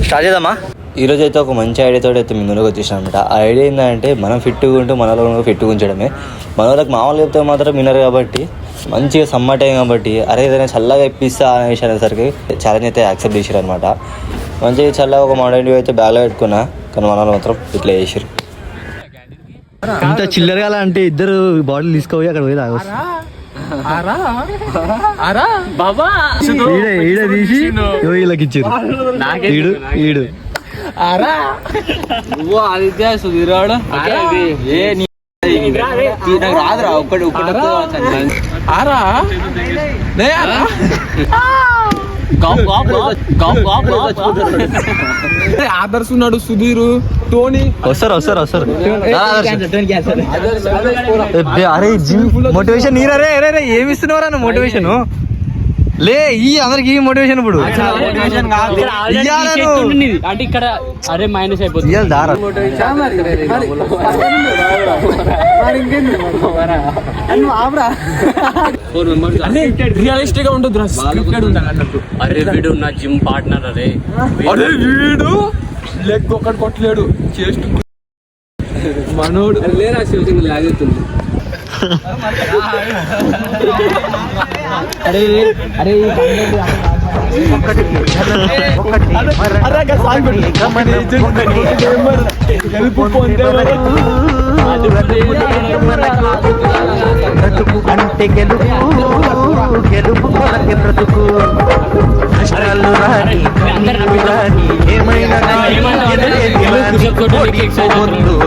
Start చేద్దామా? ఈరోజు అయితే ఒక మంచి ఐడియాతో అయితే మీ ముందుకు వచ్చేసాను అనమాట. ఆ ఐడియా ఏంటంటే మనం ఫిట్గా ఉంటూ మనలో ఫిట్గా ఉంచడమే. మన వాళ్ళకి మామూలు చెప్తే మాత్రం వినరు కాబట్టి మంచిగా సమ్మర్ టైం కాబట్టి అరే ఏదైనా చల్లగా ఇప్పిస్తా అనేసి అనేసరికి ఛాలెంజ్ అయితే యాక్సెప్ట్ చేసారు అనమాట. మంచిగా చల్లగా ఒక మోడల్ అయితే బ్యాగ్లో పెట్టుకున్నా, కానీ మన వాళ్ళు మాత్రం ఇట్లా చేసారు. ఇంత చిల్లరగా అంటే ఇద్దరు బాటిల్ తీసుకోపోయి అక్కడ పోయి తాగొచ్చు. ఈడ తీసి వీళ్ళకి ఇచ్చారు. ఈడు ఈడు ఆదిత్య సుధీరాడు రాదురా ఒక్కటి ఆదర్శ్ ఉన్నాడు, సుధీరు, టోనీ వస్తారు. అరే జిమ్ మోటివేషన్ నీరే ఏమి ఇస్తున్నారా మోటివేషన్ లే ఈ అందరికి ఈ మోటివేషన్ ఇప్పుడు అంటే ఇక్కడ అరే మైనస్ అయిపోతుంది. రియలిస్టిక్ గా ఉంటుంది. అరే వీడు నా జిమ్ పార్ట్నర్. అరే వీడు లెగ్ ఒకటి కొట్టలేడు, చేస్తూ మనోడు లేరా శివసింగ్ లాగేస్తుంది. అరే అరే అంటే గెలుపు కొరకే బ్రతుకు కష్టాలు రాని ఏమైనా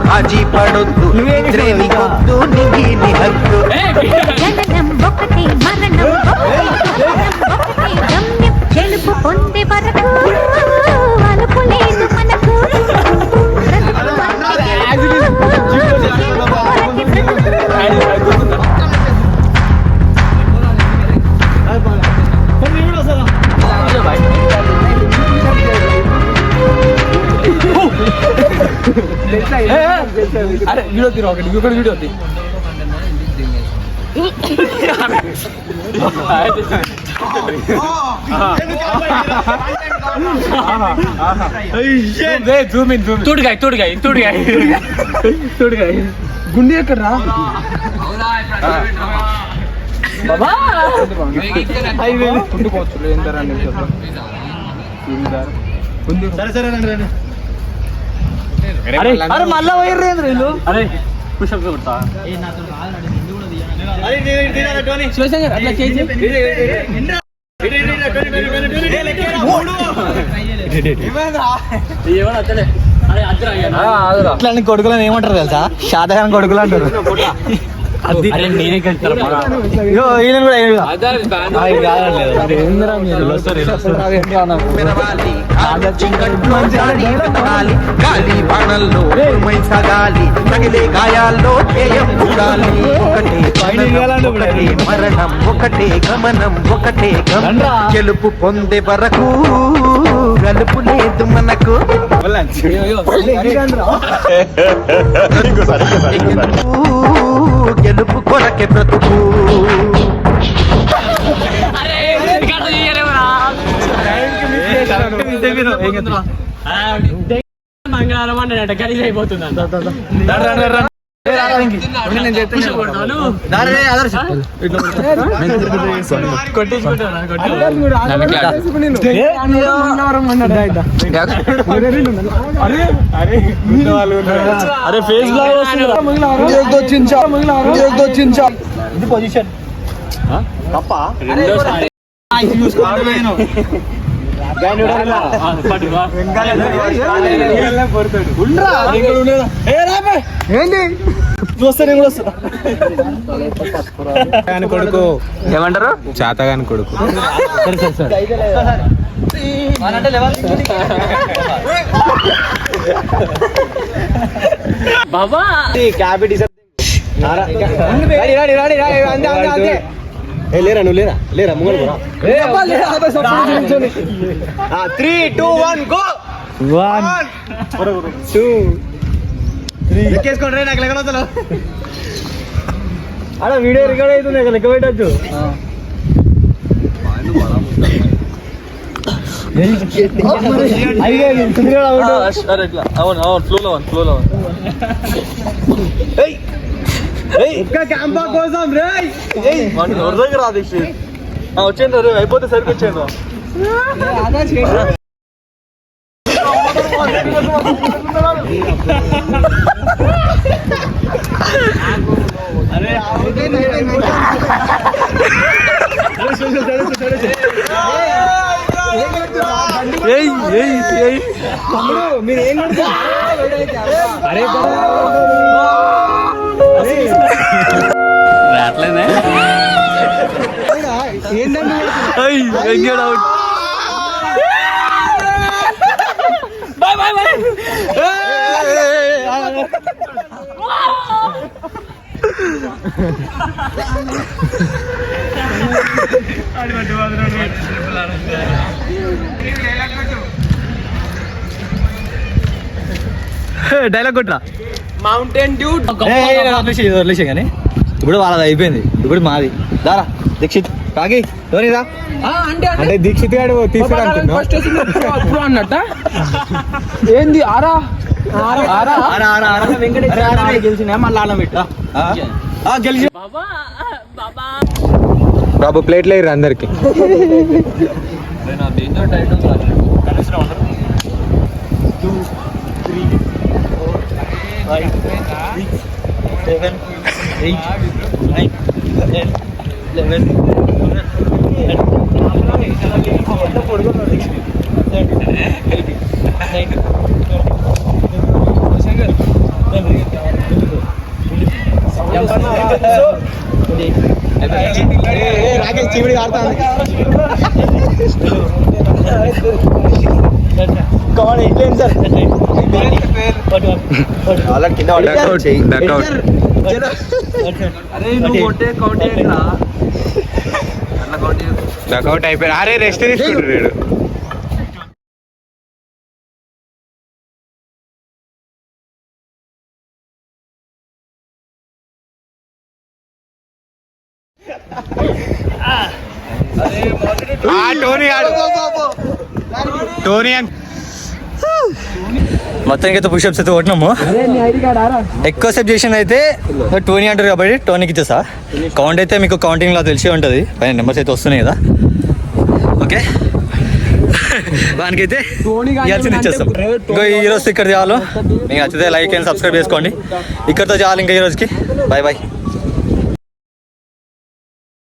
రాజీ పడొద్దు, ద్రేవికొద్దు నీ హక్కు. గెలుపు పొందే వరకు వలుపు లేదు మనకు. అరే వీడియో తీరా ఒకటి వీడియో తీ. తోడుగాయ గుండె ఎక్కడరా అరే మళ్ళా పోయిర్రు వీళ్ళు. అరే పుషప్ కొడతా అట్లా చేసి ఇట్లాంటి కొడుకులను ఏమంటారు తెలుసా? శాతగాని కొడుకులు అంటారు. నేనే గాయాల్లో మరణం ఒకటే గమనం ఒకటే గెలుపు పొందే వరకు గలుపు లేదు మనకు. గెలుపు కొరకే బ్రతుకు. మంగళవారం అంటే గలీజ్ అయిపోతుంది. అరే ఫేస్ ఇది పొజిషన్ తప్ప కొడుకు ఏమంటారు? చాతగాని కొడుకు. బాబా లేరా నువ్వు లేరా ముంగలు 3, 2, 1 గో. 1 2 3 లెక్కేసుకోండి రే. నాకు లెక్క వస్తలేదు. అలా వీడియో రికార్డ్ అవుతుంది, లెక్క పెట్టచ్చు. ఇట్లా అవును అవును ఫ్లోలో క్యాంపా కోసం రే రాదు వచ్చేయండి రే అయిపోతే సరికి వచ్చేయండి మీరు ఏం అట్లనే ఏంటంటే డైలాగ్ కొట్రా మౌంటైన్ డ్యూ వదిలేసే కానీ ఇప్పుడు వాళ్ళది అయిపోయింది ఇప్పుడు మాది దారా దీక్షిత్ కాకి ధోనిరా అంటే దీక్షిత్ గారు తీసుకురా అన్నట్ట ఏంది ఆరా గెలిచిన మళ్ళీ ఆలం పెట్టా గెలిచి బాబు ప్లేట్లు వేయరు అందరికి చీవిడి ఆడుతుంది డకౌట్ అయిపోయారు అరే రెస్ట్ తీసుకుంటారు టోనీ మొత్తానికి అయితే పుషప్స్ అయితే కొట్టినాము ఎక్కువ సేపు చేసింది అయితే టోనీ అంటారు కాబట్టి టోనీకి ఇచ్చేసా కౌంట్ అయితే మీకు కౌంటింగ్లో తెలిసే ఉంటుంది పైన నెంబర్స్ అయితే వస్తున్నాయి కదా ఓకే దానికైతే ఇవ్వాల్సింది ఇచ్చేస్తాం ఇంకో ఈరోజు ఇక్కడ చాలు మీకు నచ్చితే లైక్ అండ్ సబ్స్క్రైబ్ చేసుకోండి ఇక్కడితో చాలు ఇంకా ఈరోజుకి బాయ్ బాయ్